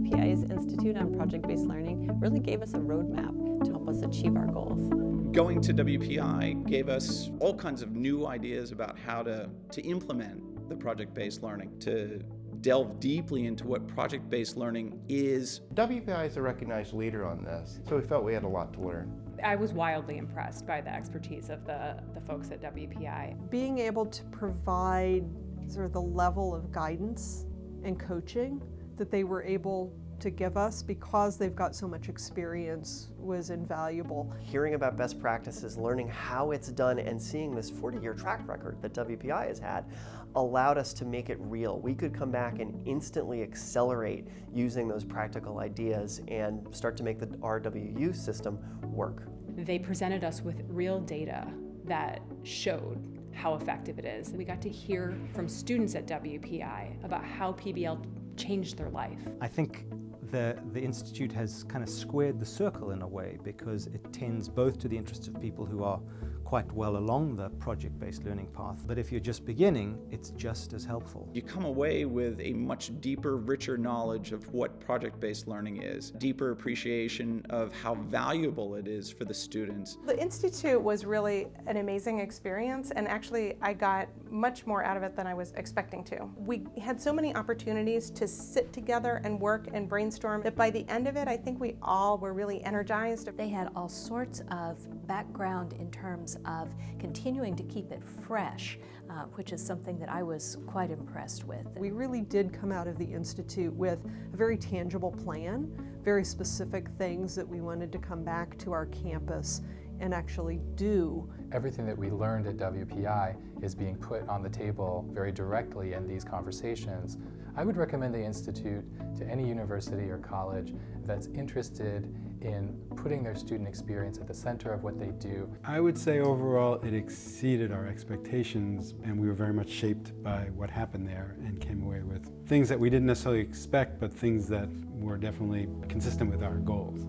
WPI's Institute on Project-Based Learning really gave us a roadmap to help us achieve our goals. Going to WPI gave us all kinds of new ideas about how to implement the project-based learning, to delve deeply into what project-based learning is. WPI is a recognized leader on this, so we felt we had a lot to learn. I was wildly impressed by the expertise of the folks at WPI. Being able to provide sort of the level of guidance and coaching that they were able to give us because they've got so much experience was invaluable. Hearing about best practices, learning how it's done, and seeing this 40-year track record that WPI has had allowed us to make it real. We could come back and instantly accelerate using those practical ideas and start to make the RWU system work. They presented us with real data that showed how effective it is. We got to hear from students at WPI about how PBL changed their life. I think the Institute has kind of squared the circle in a way, because it tends both to the interests of people who are quite well along the project-based learning path, but if you're just beginning, it's just as helpful. You come away with a much deeper, richer knowledge of what project-based learning is, deeper appreciation of how valuable it is for the students. The Institute was really an amazing experience, and actually I got much more out of it than I was expecting to. We had so many opportunities to sit together and work and brainstorm that by the end of it, I think we all were really energized. They had all sorts of background in terms of continuing to keep it fresh, which is something that I was quite impressed with. We really did come out of the Institute with a very tangible plan, very specific things that we wanted to come back to our campus and actually do. Everything that we learned at WPI is being put on the table very directly in these conversations. I would recommend the Institute to any university or college that's interested in putting their student experience at the center of what they do. I would say overall it exceeded our expectations, and we were very much shaped by what happened there and came away with things that we didn't necessarily expect, but things that were definitely consistent with our goals.